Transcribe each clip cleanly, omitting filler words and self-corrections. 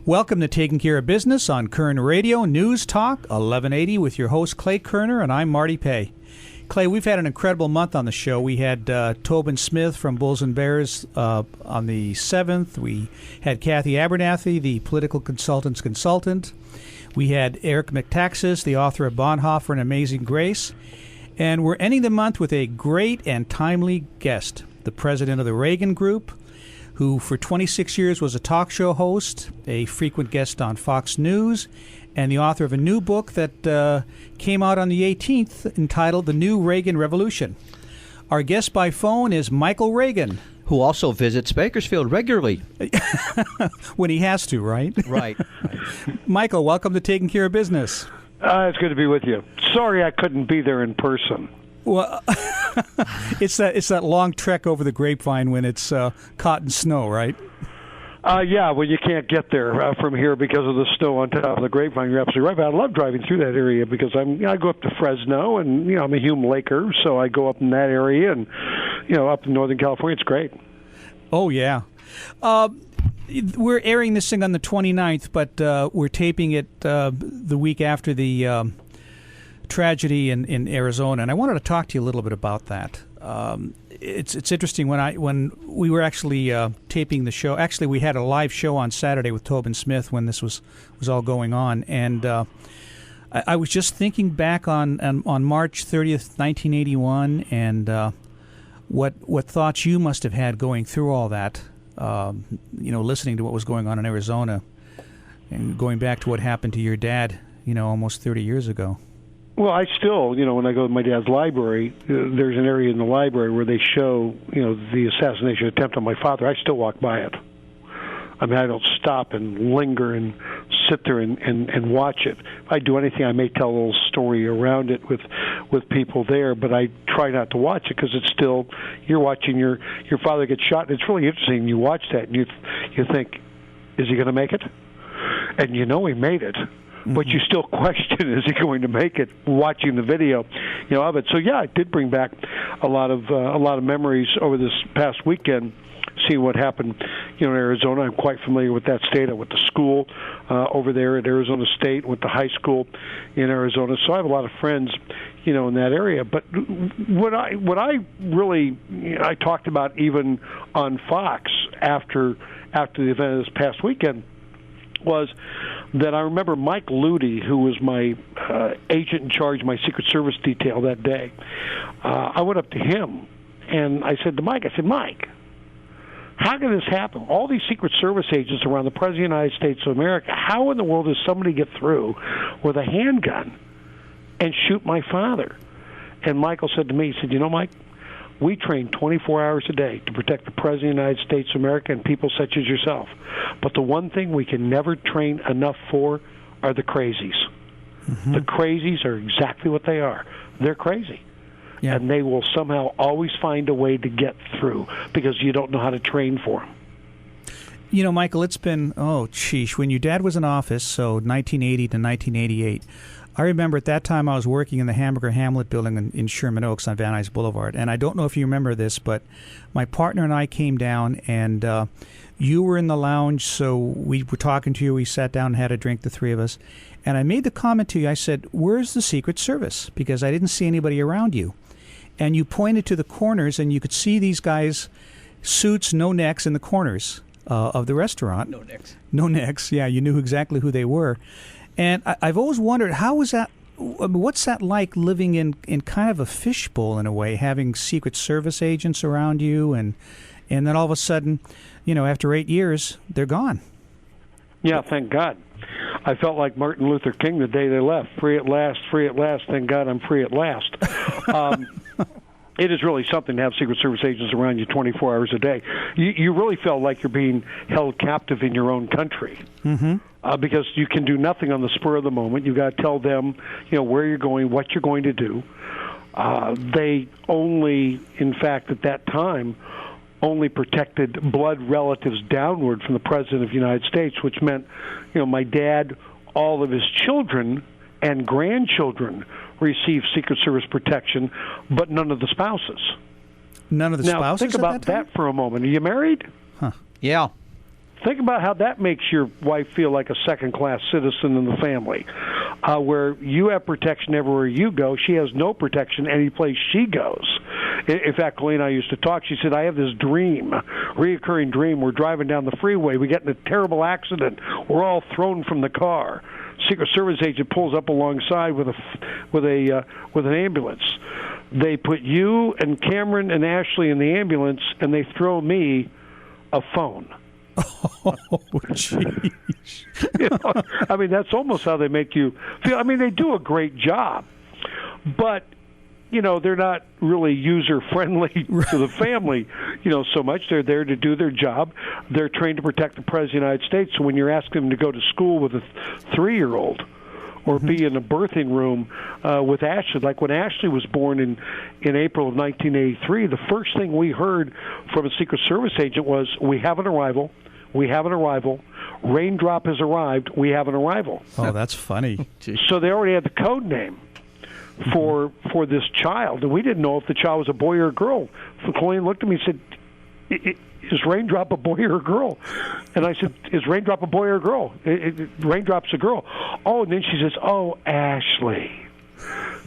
Welcome to Taking Care of Business on Kern Radio Newstalk 1180 with your host Clay Kerner, and I'm Marty Pay. Clay, we've had an incredible month on the show. We had Tobin Smith from Bulls and Bears on the 7th. We had Kathy Abernathy, the political consultant's consultant. We had Eric McTaxis, the author of Bonhoeffer and Amazing Grace. And we're ending the month with a great and timely guest, the president of the Reagan Group, who for 26 years was a talk show host, a frequent guest on Fox News, and the author of a new book that came out on the 18th entitled The New Reagan Revolution. Our guest by phone is Michael Reagan, who also visits Bakersfield regularly. When he has to, right? Right. Michael, welcome to Taking Care of Business. It's good to be with you. Sorry I couldn't be there in person. Well, it's that long trek over the grapevine when it's caught in snow, right? Yeah, when you can't get there from here because of the snow on top of the grapevine. You're absolutely right. But I love driving through that area because I go up to Fresno, and I'm a Hume Laker, so I go up in that area, and up in Northern California, it's great. Oh yeah, we're airing this thing on the 29th, but we're taping it the week after the tragedy in Arizona, and I wanted to talk to you a little bit about that. It's interesting when we were actually taping the show. Actually, we had a live show on Saturday with Tobin Smith when this was all going on, and I was just thinking back on March 30th, 1981, and what thoughts you must have had going through all that. Listening to what was going on in Arizona, and going back to what happened to your dad, almost 30 years ago. Well, I still, when I go to my dad's library, there's an area in the library where they show, the assassination attempt on my father. I still walk by it. I mean, I don't stop and linger and sit there and watch it. If I do anything, I may tell a little story around it with people there, but I try not to watch it because it's still, you're watching your father get shot. And it's really interesting. You watch that and you think, is he going to make it? And he made it. But you still question, is he going to make it, watching the video of it. So, yeah, it did bring back a lot of memories over this past weekend, seeing what happened in Arizona. I'm quite familiar with that state. I went to school over there at Arizona State, went to high school in Arizona. So I have a lot of friends, in that area. But what I really I talked about even on Fox after the event of this past weekend was that I remember Mike Ludi, who was my agent in charge of my Secret Service detail that day. I went up to him, and I said to Mike, Mike, how can this happen? All these Secret Service agents around the President of the United States of America, how in the world does somebody get through with a handgun and shoot my father? And Michael said to me, he said, Mike, we train 24 hours a day to protect the President of the United States of America and people such as yourself. But the one thing we can never train enough for are the crazies. Mm-hmm. The crazies are exactly what they are. They're crazy. Yeah. And they will somehow always find a way to get through because you don't know how to train for them. Michael, it's been, when your dad was in office, so 1980 to 1988, I remember at that time I was working in the Hamburger Hamlet building in Sherman Oaks on Van Nuys Boulevard. And I don't know if you remember this, but my partner and I came down, and you were in the lounge, so we were talking to you. We sat down and had a drink, the three of us. And I made the comment to you, I said, where's the Secret Service? Because I didn't see anybody around you. And you pointed to the corners, and you could see these guys, suits, no necks, in the corners of the restaurant. No necks. No necks, yeah. You knew exactly who they were. And I've always wondered, what's that like living in kind of a fishbowl in a way, having Secret Service agents around you, and then all of a sudden, after 8 years, they're gone. Yeah, thank God. I felt like Martin Luther King the day they left. Free at last, thank God I'm free at last. It is really something to have Secret Service agents around you 24 hours a day. You really feel like you're being held captive in your own country. Mm-hmm. Because you can do nothing on the spur of the moment. You've got to tell them, where you're going, what you're going to do. They only, in fact, at that time, only protected blood relatives downward from the President of the United States, which meant, my dad, all of his children and grandchildren received Secret Service protection, but none of the spouses. None of the spouses? Now, think about that for a moment. Are you married? Huh. Yeah. Think about how that makes your wife feel like a second-class citizen in the family, where you have protection everywhere you go. She has no protection any place she goes. In fact, Colleen and I used to talk. She said, I have this dream, reoccurring dream. We're driving down the freeway. We get in a terrible accident. We're all thrown from the car. Secret Service agent pulls up alongside with an ambulance. They put you and Cameron and Ashley in the ambulance, and they throw me a phone. Oh, jeez. I mean, that's almost how they make you feel. I mean, they do a great job, but they're not really user-friendly to the family, so much. They're there to do their job. They're trained to protect the President of the United States. So when you're asking them to go to school with a 3-year-old or be in a birthing room with Ashley, like when Ashley was born in April of 1983, the first thing we heard from a Secret Service agent was, we have an arrival. We have an arrival. Raindrop has arrived. We have an arrival. Oh, that's funny. So they already had the code name for this child, and we didn't know if the child was a boy or a girl. So Colleen looked at me and said, is Raindrop a boy or a girl? And I said, is Raindrop a boy or a girl? Raindrop's a girl. Oh, and then she says, oh, Ashley.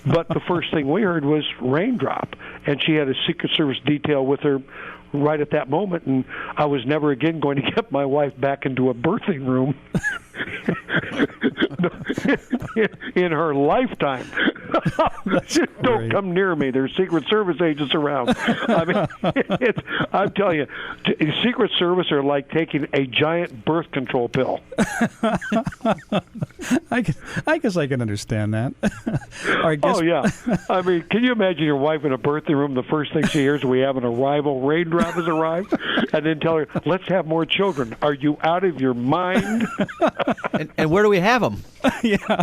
But the first thing we heard was Raindrop, and she had a Secret Service detail with her right at that moment, and I was never again going to get my wife back into a birthing room in her lifetime. Don't come near me. There's Secret Service agents around. I mean, I'm telling you, Secret Service are like taking a giant birth control pill. I guess I can understand that. Oh, yeah. I mean, can you imagine your wife in a birthing room, the first thing she hears, we have an arrival, Raindrop has arrived, and then tell her, let's have more children. Are you out of your mind? And where do we have them? Yeah.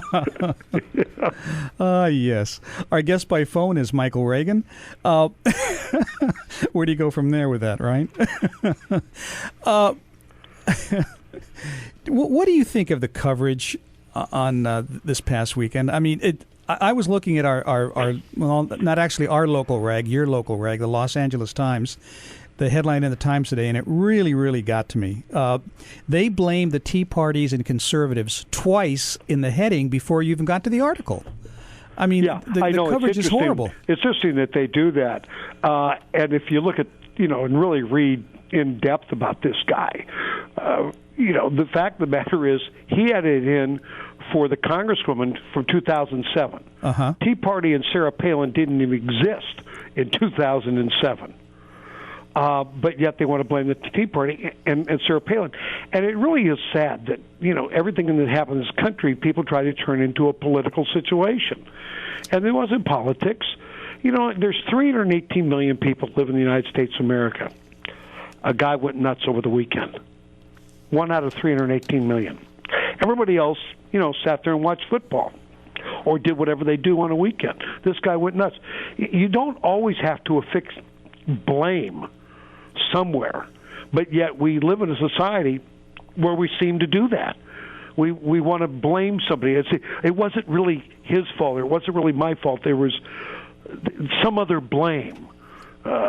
Yes. Our guest by phone is Michael Reagan. Where do you go from there with that, right? What do you think of the coverage on this past weekend? I mean, I was looking at our well, not actually our local rag, your local rag, the Los Angeles Times, the headline in the Times today, and it really, really got to me. They blamed the Tea Parties and conservatives twice in the heading before you even got to the article. I mean, yeah, the coverage is horrible. It's interesting that they do that. And if you look at, and really read in depth about this guy, the fact of the matter is he had it in for the Congresswoman from 2007. Uh-huh. Tea Party and Sarah Palin didn't even exist in 2007. But yet they want to blame the Tea Party and Sarah Palin. And it really is sad that, everything that happens in this country, people try to turn into a political situation. And it wasn't politics. There's 318 million people live in the United States of America. A guy went nuts over the weekend. 1 out of 318 million. Everybody else, sat there and watched football or did whatever they do on a weekend. This guy went nuts. You don't always have to affix blame somewhere, but yet we live in a society where we seem to do that. We want to blame somebody. It wasn't really his fault, or it wasn't really my fault. There was some other blame.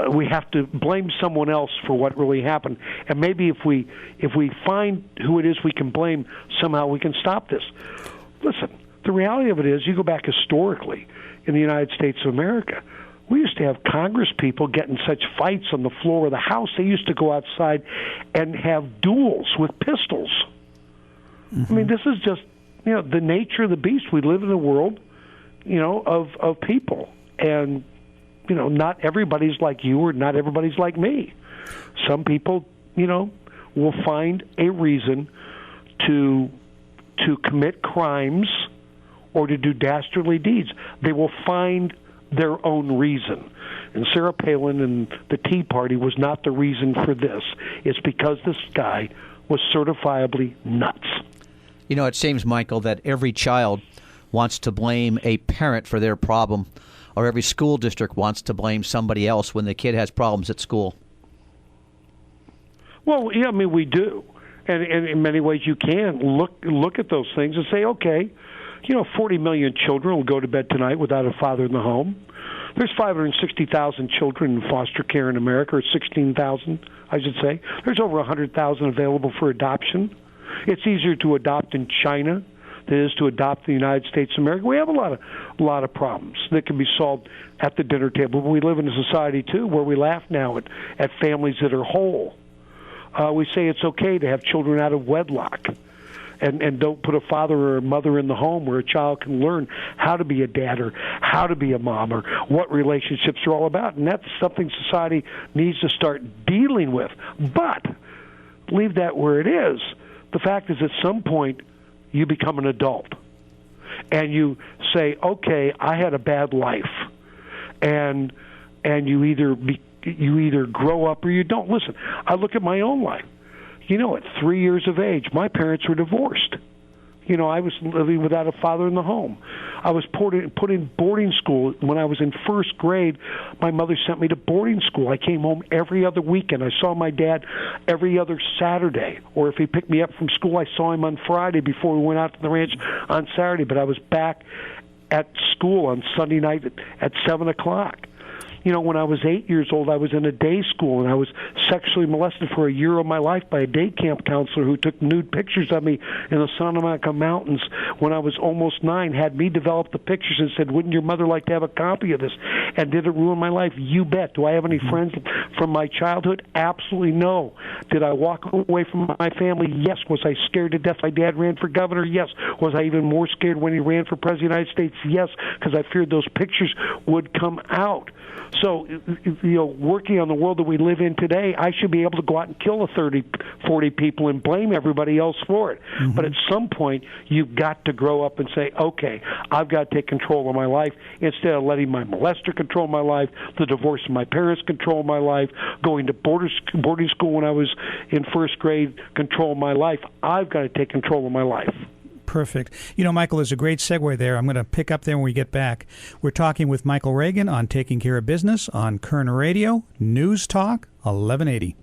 We have to blame someone else for what really happened, and maybe if we find who it is we can blame, somehow we can stop this. Listen, the reality of it is, you go back historically in the United States of America, we used to have Congress people get in such fights on the floor of the House. They used to go outside and have duels with pistols. Mm-hmm. I mean, this is just, the nature of the beast. We live in a world, of people. And, not everybody's like you or not everybody's like me. Some people, will find a reason to commit crimes or to do dastardly deeds. They will find their own reason. And Sarah Palin and the Tea Party was not the reason for this. It's because this guy was certifiably nuts. It seems, Michael, that every child wants to blame a parent for their problem, or every school district wants to blame somebody else when the kid has problems at school. Well, yeah, I mean, we do. And in many ways you can look at those things and say, okay, 40 million children will go to bed tonight without a father in the home. There's 560,000 children in foster care in America, or 16,000, I should say. There's over 100,000 available for adoption. It's easier to adopt in China than it is to adopt in the United States of America. We have a lot of problems that can be solved at the dinner table. But we live in a society, too, where we laugh now at families that are whole. We say it's okay to have children out of wedlock. And don't put a father or a mother in the home where a child can learn how to be a dad or how to be a mom or what relationships are all about. And that's something society needs to start dealing with. But leave that where it is. The fact is, at some point, you become an adult. And you say, okay, I had a bad life. And you either grow up or you don't. Listen, I look at my own life. At 3 years of age, my parents were divorced. I was living without a father in the home. I was put in boarding school. When I was in first grade, my mother sent me to boarding school. I came home every other weekend. I saw my dad every other Saturday. Or if he picked me up from school, I saw him on Friday before we went out to the ranch on Saturday. But I was back at school on Sunday night at 7 o'clock. When I was 8 years old, I was in a day school, and I was sexually molested for a year of my life by a day camp counselor who took nude pictures of me in the Santa Monica Mountains when I was almost 9, had me develop the pictures and said, wouldn't your mother like to have a copy of this? And did it ruin my life? You bet. Do I have any friends from my childhood? Absolutely no. Did I walk away from my family? Yes. Was I scared to death my dad ran for governor? Yes. Was I even more scared when he ran for president of the United States? Yes, because I feared those pictures would come out. So, working on the world that we live in today, I should be able to go out and kill 30, 40 people and blame everybody else for it. Mm-hmm. But at some point, you've got to grow up and say, okay, I've got to take control of my life instead of letting my molester control my life, the divorce of my parents control my life, going to boarding school when I was in first grade control my life. I've got to take control of my life. Perfect. Michael, there's a great segue there. I'm going to pick up there when we get back. We're talking with Michael Reagan on Taking Care of Business on Kern Radio Newstalk 1180.